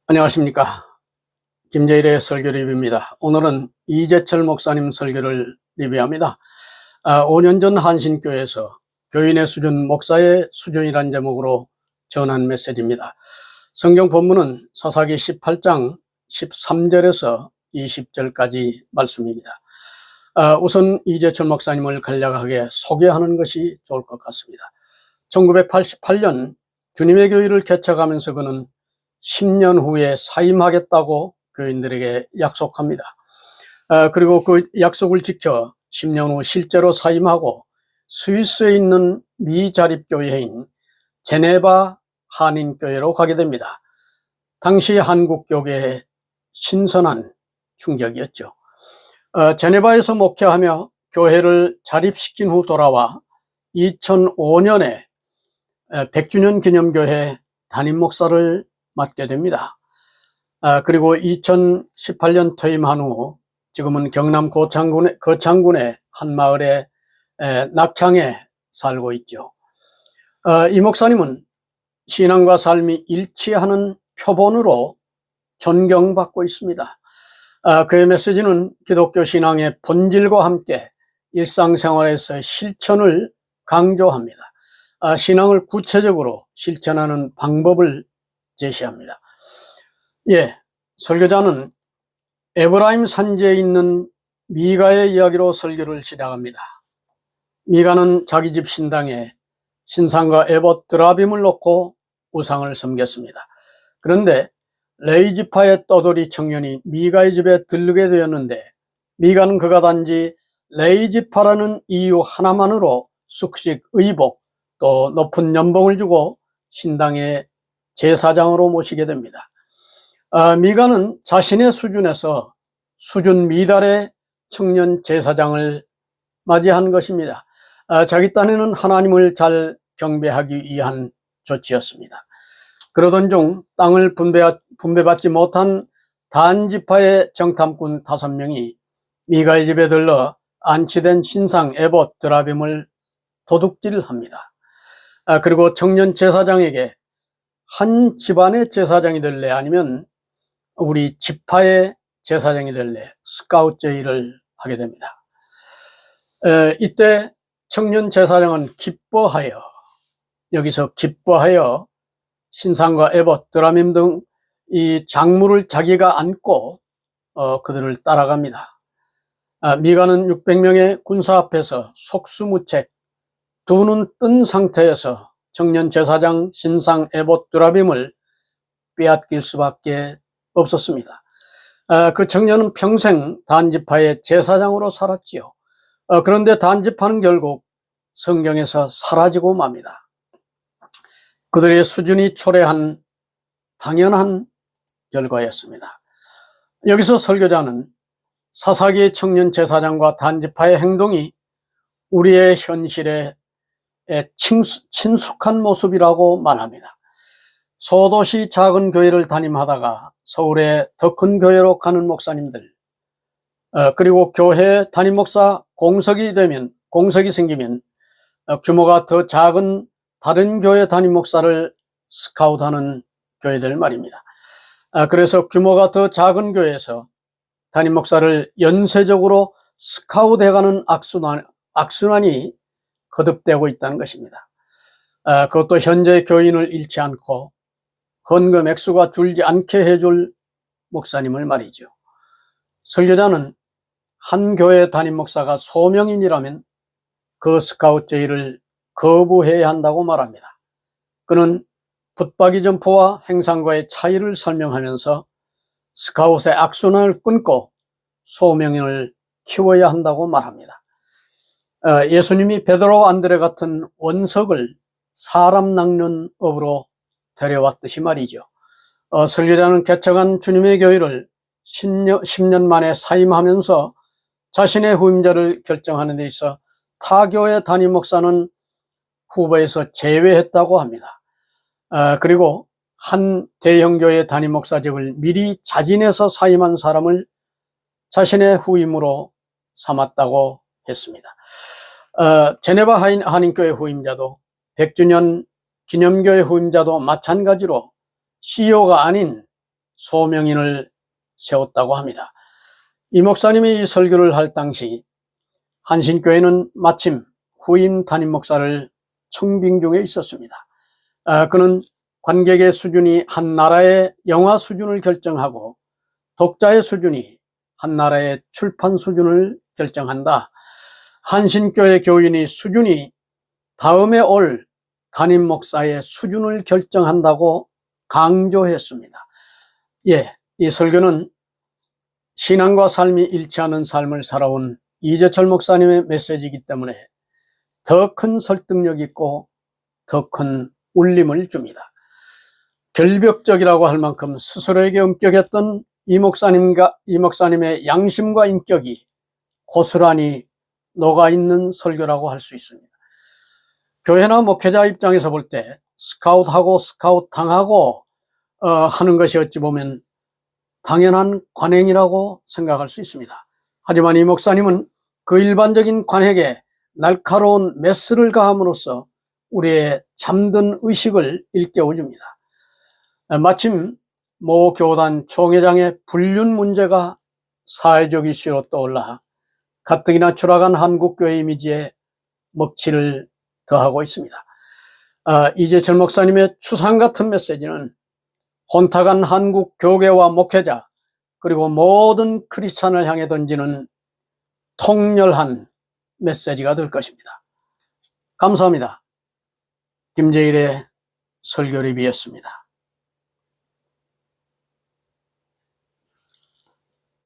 안녕하십니까. 김재일의 설교 리뷰입니다. 오늘은 이재철 목사님 설교를 리뷰합니다. 5년 전 한신교회에서 교인의 수준, 목사의 수준이란 제목으로 전한 메시지입니다. 성경 본문은 사사기 18장 13절에서 20절까지 말씀입니다. 우선 이재철 목사님을 간략하게 소개하는 것이 좋을 것 같습니다. 1988년 주님의 교회를 개척하면서 그는 10년 후에 사임하겠다고 교인들에게 약속합니다. 그리고 그 약속을 지켜 10년 후 실제로 사임하고 스위스에 있는 미자립교회인 제네바 한인교회로 가게 됩니다. 당시 한국교계의 신선한 충격이었죠. 제네바에서 목회하며 교회를 자립시킨 후 돌아와 2005년에 100주년 기념교회 담임 목사를 맡게 됩니다. 그리고 2018년 퇴임한 후 지금은 경남 거창군의 한 마을에 낙향에 살고 있죠. 이 목사님은 신앙과 삶이 일치하는 표본으로 존경받고 있습니다. 그의 메시지는 기독교 신앙의 본질과 함께 일상생활에서의 실천을 강조합니다. 신앙을 구체적으로 실천하는 방법을 제시합니다. 설교자는 에브라임 산지에 있는 미가의 이야기로 설교를 시작합니다. 미가는 자기 집 신당에 신상과 에봇 드라빔을 놓고 우상을 섬겼습니다. 그런데 레이지파의 떠돌이 청년이 미가의 집에 들르게 되었는데 미가는 그가 단지 레이지파라는 이유 하나만으로 숙식, 의복, 또 높은 연봉을 주고 신당의 제사장으로 모시게 됩니다. 미가는 자신의 수준에서 수준 미달의 청년 제사장을 맞이한 것입니다. 자기 딴에는 하나님을 잘 경배하기 위한 조치였습니다. 그러던 중 땅을 분배받지 못한 단지파의 정탐꾼 5명이 미가의 집에 들러 안치된 신상 에봇 드라빔을 도둑질합니다. 그리고 청년 제사장에게 한 집안의 제사장이 될래 아니면 우리 지파의 제사장이 될래 스카우트 제의를 하게 됩니다. 이때 청년 제사장은 기뻐하여 신상과 에봇, 드라밈 등 이 작물을 자기가 안고 그들을 따라갑니다. 미가는 600명의 군사 앞에서 속수무책, 두 눈 뜬 상태에서 청년 제사장 신상 에봇 드라빔을 빼앗길 수밖에 없었습니다. 그 청년은 평생 단지파의 제사장으로 살았지요. 그런데 단지파는 결국 성경에서 사라지고 맙니다. 그들의 수준이 초래한 당연한 결과였습니다. 여기서 설교자는 사사기의 청년 제사장과 단지파의 행동이 우리의 현실에 친숙한 모습이라고 말합니다. 소도시 작은 교회를 담임하다가 서울의 더 큰 교회로 가는 목사님들, 그리고 교회 담임 목사 공석이 생기면 규모가 더 작은 다른 교회 담임 목사를 스카우트하는 교회들 말입니다. 그래서 규모가 더 작은 교회에서 담임 목사를 연쇄적으로 스카우트해가는 악순환이 거듭되고 있다는 것입니다. 그것도 현재 교인을 잃지 않고 헌금 액수가 줄지 않게 해줄 목사님을 말이죠. 설교자는 한 교회 담임 목사가 소명인이라면 그 스카우트 제의를 거부해야 한다고 말합니다. 그는 붙박이 점포와 행상과의 차이를 설명하면서 스카웃의 악순환을 끊고 소명인을 키워야 한다고 말합니다. 예수님이 베드로, 안드레 같은 원석을 사람 낚는 업으로 데려왔듯이 말이죠. 설교자는 개척한 주님의 교회를 10년 만에 사임하면서 자신의 후임자를 결정하는 데 있어 타 교회 담임 목사는 후보에서 제외했다고 합니다. 그리고 한 대형 교회 담임 목사직을 미리 자진해서 사임한 사람을 자신의 후임으로 삼았다고 했습니다. 제네바 한인교회 후임자도 100주년 기념교회 후임자도 마찬가지로 CEO가 아닌 소명인을 세웠다고 합니다. 이 목사님이 이 설교를 할 당시 한신교회는 마침 후임 담임 목사를 청빙 중에 있었습니다. 그는 관객의 수준이 한 나라의 영화 수준을 결정하고 독자의 수준이 한 나라의 출판 수준을 결정한다. 한신교회 교인의 수준이 다음에 올 담임 목사의 수준을 결정한다고 강조했습니다. 이 설교는 신앙과 삶이 일치하는 삶을 살아온 이재철 목사님의 메시지이기 때문에 더 큰 설득력 있고 더 큰 울림을 줍니다. 결벽적이라고 할 만큼 스스로에게 엄격했던 이 목사님의 양심과 인격이 고스란히 녹아있는 설교라고 할 수 있습니다. 교회나 목회자 입장에서 볼 때 스카웃하고 스카웃 당하고 하는 것이 어찌 보면 당연한 관행이라고 생각할 수 있습니다. 하지만 이 목사님은 그 일반적인 관행에 날카로운 메스를 가함으로써 우리의 잠든 의식을 일깨워줍니다. 마침 모 교단 총회장의 불륜 문제가 사회적 이슈로 떠올라 가뜩이나 추락한 한국교회 이미지에 먹칠을 더하고 있습니다. 이재철 목사님의 추상 같은 메시지는 혼탁한 한국 교계와 목회자 그리고 모든 크리스찬을 향해 던지는 통렬한 메시지가 될 것입니다. 감사합니다. 김재일의 설교 리뷰였습니다.